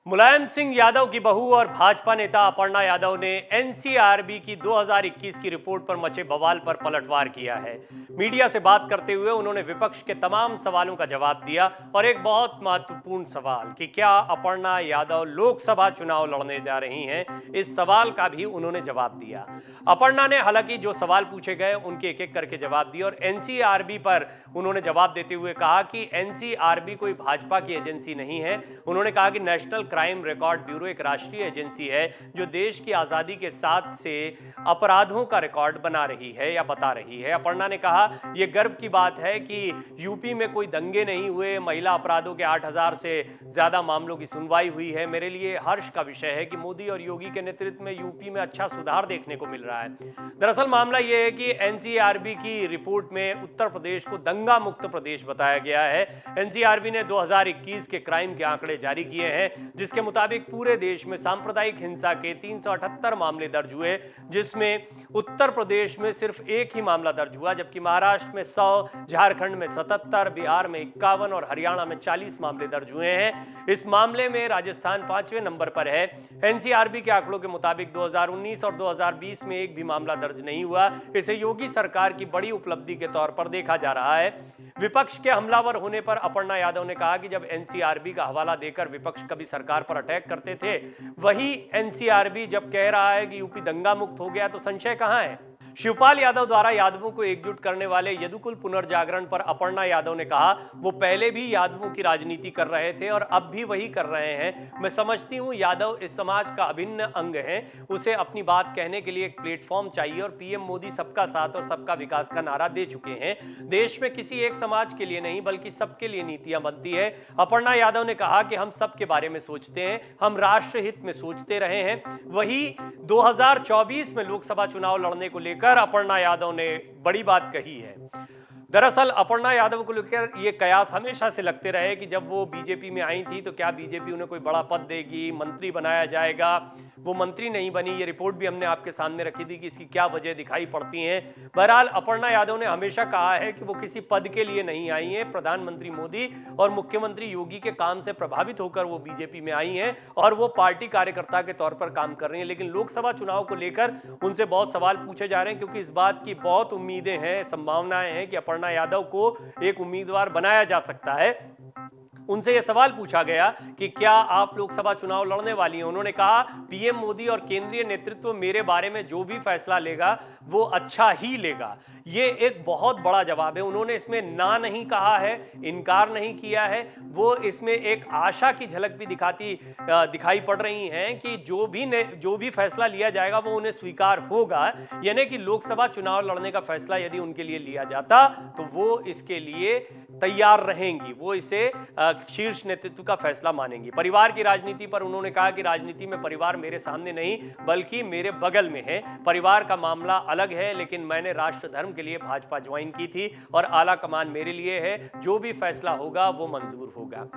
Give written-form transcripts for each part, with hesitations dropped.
मुलायम सिंह यादव की बहू और भाजपा नेता अपर्णा यादव ने एनसीआरबी की 2021 की रिपोर्ट पर मचे बवाल पर पलटवार किया है। मीडिया से बात करते हुए उन्होंने विपक्ष के तमाम सवालों का जवाब दिया और एक बहुत महत्वपूर्ण सवाल कि क्या अपर्णा यादव लोकसभा चुनाव लड़ने जा रही हैं, इस सवाल का भी उन्होंने जवाब दिया। अपर्णा ने हालांकि जो सवाल पूछे गए उनके एक एक करके जवाब दिए और एनसीआरबी पर उन्होंने जवाब देते हुए कहा कि एनसीआरबी कोई भाजपा की एजेंसी नहीं है। उन्होंने कहा कि नेशनल क्राइम रिकॉर्ड ब्यूरो एक राष्ट्रीय एजेंसी है जो देश की आजादी के साथ से अपराधों का रिकॉर्ड बना रही है या बता रही है। अपर्णा ने कहा यह गर्व की बात है कि यूपी में कोई दंगे नहीं हुए, महिला अपराधों के 8000 से ज्यादा मामलों की सुनवाई हुई है। मेरे लिए हर्ष का विषय है कि मोदी और योगी के नेतृत्व में यूपी में अच्छा सुधार देखने को मिल रहा है। दरअसल मामला यह है कि एनसीआरबी की रिपोर्ट में उत्तर प्रदेश को दंगा मुक्त प्रदेश बताया गया है। एनसीआरबी ने 2021 के क्राइम के आंकड़े जारी किए हैं, जिसके मुताबिक पूरे देश में सांप्रदायिक हिंसा के 378 मामले दर्ज हुए, जिसमें उत्तर प्रदेश में सिर्फ एक ही मामला दर्ज हुआ, जबकि महाराष्ट्र में 100, झारखंड में 77, बिहार में 51 और हरियाणा में 40 मामले दर्ज हुए हैं। इस मामले में राजस्थान 5वें नंबर पर है। एनसीआरबी के आंकड़ों के मुताबिक 2019 और 2020 में एक भी मामला दर्ज नहीं हुआ। इसे योगी सरकार की बड़ी उपलब्धि के तौर पर देखा जा रहा है। विपक्ष के हमलावर होने पर अपर्णा यादव ने कहा कि जब एनसीआरबी का हवाला देकर विपक्ष कभी सरकार पर अटैक करते थे, वही एनसीआरबी जब कह रहा है कि यूपी दंगा मुक्त हो गया तो संशय कहां है। शिवपाल यादव द्वारा यादवों को एकजुट करने वाले यदुकुल पुनर्जागरण पर अपर्णा यादव ने कहा वो पहले भी यादवों की राजनीति कर रहे थे और अब भी वही कर रहे हैं। मैं समझती हूं यादव इस समाज का अभिन्न अंग है। उसे अपनी बात कहने के लिए एक प्लेटफॉर्म चाहिए और पीएम मोदी सबका साथ और सबका विकास का नारा दे चुके हैं। देश में किसी एक समाज के लिए नहीं बल्कि सबके लिए नीतियां बनती है। अपर्णा यादव ने कहा कि हम सबके बारे में सोचते हैं, हम राष्ट्र हित में सोचते रहे हैं। वही 2024 में लोकसभा चुनाव लड़ने को लेकर अपर्णा यादव ने बड़ी बात कही है। दरअसल अपर्णा यादव को लेकर ये कयास हमेशा से लगते रहे कि जब वो बीजेपी में आई थी तो क्या बीजेपी उन्हें कोई बड़ा पद देगी, मंत्री बनाया जाएगा। वो मंत्री नहीं बनी। ये रिपोर्ट भी हमने आपके सामने रखी थी कि इसकी क्या वजह दिखाई पड़ती है। बहरहाल अपर्णा यादव ने हमेशा कहा है कि वो किसी पद के लिए नहीं आई हैं। प्रधानमंत्री मोदी और मुख्यमंत्री योगी के काम से प्रभावित होकर वो बीजेपी में आई हैं और वो पार्टी कार्यकर्ता के तौर पर काम कर रही हैं। लेकिन लोकसभा चुनाव को लेकर उनसे बहुत सवाल पूछे जा रहे हैं, क्योंकि इस बात की बहुत उम्मीदें हैं, संभावनाएं हैं कि अपर्णा यादव को एक उम्मीदवार बनाया जा सकता है। उनसे यह सवाल पूछा गया कि क्या आप लोकसभा चुनाव लड़ने वाली हैं। उन्होंने कहा पीएम मोदी और केंद्रीय नेतृत्व मेरे बारे में जो भी फैसला लेगा वो अच्छा ही लेगा। ये एक बहुत बड़ा जवाब है। उन्होंने इसमें ना नहीं कहा है, इनकार नहीं किया है। वो इसमें एक आशा की झलक भी दिखाई पड़ रही है कि जो भी फैसला लिया जाएगा वो उन्हें स्वीकार होगा। यानी कि लोकसभा चुनाव लड़ने का फैसला यदि उनके लिए लिया जाता तो वो इसके लिए तैयार रहेंगी, वो इसे शीर्ष नेतृत्व का फैसला मानेंगी। परिवार की राजनीति पर उन्होंने कहा कि राजनीति में परिवार मेरे सामने नहीं बल्कि मेरे बगल में है। परिवार का मामला अलग है, लेकिन मैंने राष्ट्र धर्म के लिए भाजपा ज्वाइन की थी और आला कमान मेरे लिए है। जो भी फैसला होगा वो मंजूर होगा।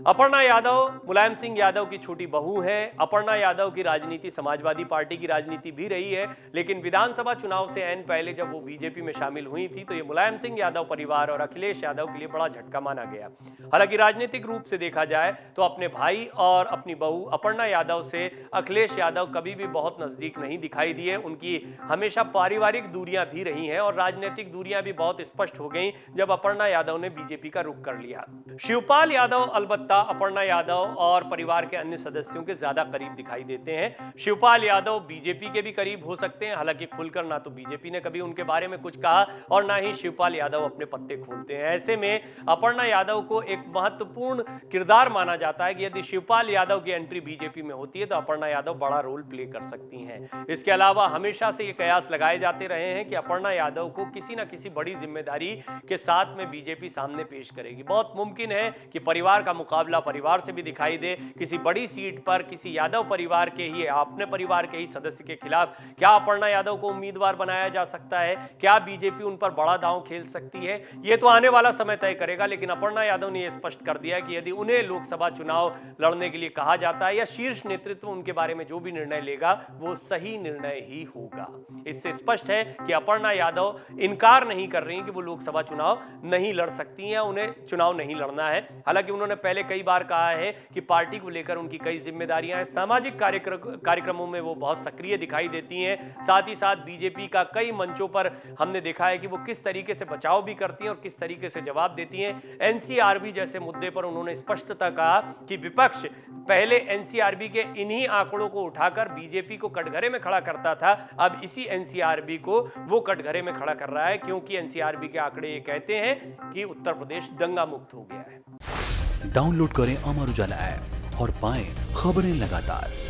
अपर्णा यादव मुलायम सिंह यादव की छोटी बहू है। अपर्णा यादव की राजनीति समाजवादी पार्टी की राजनीति भी रही है, लेकिन विधानसभा चुनाव से ऐन पहले जब वो बीजेपी में शामिल हुई थी तो ये मुलायम सिंह यादव परिवार और अखिलेश यादव के लिए बड़ा झटका माना गया। हालांकि राजनीतिक रूप से देखा जाए तो अपने भाई और अपनी बहू अपर्णा यादव से अखिलेश यादव कभी भी बहुत नजदीक नहीं दिखाई दिए। उनकी हमेशा पारिवारिक दूरियां भी रही हैं और राजनीतिक दूरियां भी बहुत स्पष्ट हो गई जब अपर्णा यादव ने बीजेपी का रुख कर लिया। शिवपाल यादव अलबत्ता अपर्णा यादव और परिवार के अन्य सदस्यों के ज्यादा करीब दिखाई देते हैं। शिवपाल यादव बीजेपी के भी करीब हो सकते हैं। हालांकि खुलकर ना तो बीजेपी ने कभी उनके बारे में कुछ कहा और ना ही शिवपाल यादव अपने पत्ते खोलते हैं। ऐसे में अपर्णा यादव को एक महत्वपूर्ण किरदार माना जाता है कि यदि शिवपाल यादव की एंट्री बीजेपी में होती है तो अपर्णा यादव बड़ा रोल प्ले कर सकती हैं। इसके अलावा हमेशा से ये कयास लगाए जाते रहे हैं कि अपर्णा यादव को किसी ना किसी बड़ी जिम्मेदारी के साथ में बीजेपी सामने पेश करेगी। बहुत मुमकिन है कि परिवार का मुकाबला परिवार से भी दिखाई दे। किसी बड़ी सीट पर किसी यादव परिवार के ही अपने परिवार के ही सदस्य के खिलाफ क्या अपर्णा यादव को उम्मीदवार बनाया जा सकता है? क्या बीजेपी उन पर बड़ा दांव खेल सकती है? ये तो आने वाला समय समय तय करेगा, लेकिन अपर्णा यादव ने यह स्पष्ट कर दिया कि यदि उन्हें लोकसभा चुनाव लड़ने के लिए कहा जाता है या शीर्ष नेतृत्व उनके बारे में जो भी निर्णय लेगा वो सही निर्णय ही होगा। इससे स्पष्ट है कि अपर्णा यादव इनकार नहीं कर रही कि वो लोकसभा चुनाव नहीं लड़ सकती हैं, उन्हें चुनाव नहीं लड़ना है। हालांकि उन्होंने पहले कई बार कहा है कि पार्टी को लेकर उनकी कई जिम्मेदारियां हैं, सामाजिक कार्यक्रमों में वो बहुत सक्रिय दिखाई देती हैं। साथ ही साथ बीजेपी का कई मंचों पर हमने देखा है कि वो किस तरीके से बचाव भी करती हैं और किस तरीके से जवाब देती हैं। एनसीआरबी जैसे मुद्दे पर उन्होंने स्पष्टता कहा कि विपक्ष पहले एनसीआरबी के इन्हीं आंकड़ों को उठाकर बीजेपी को कटघरे में खड़ा करता था, अब इसी एनसीआरबी को वो कटघरे में खड़ा कर रहा है, क्योंकि एनसीआरबी के आंकड़े ये कहते हैं कि उत्तर प्रदेश दंगा मुक्त हो गया है। डाउनलोड करें अमर उजाला ऐप और पाएं खबरें लगातार।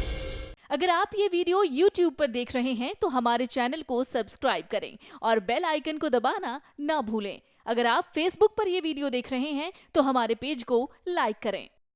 अगर आप ये वीडियो YouTube पर देख रहे हैं तो हमारे चैनल को सब्सक्राइब करें और बेल आइकन को दबाना ना भूलें। अगर आप Facebook पर ये वीडियो देख रहे हैं तो हमारे पेज को लाइक करें।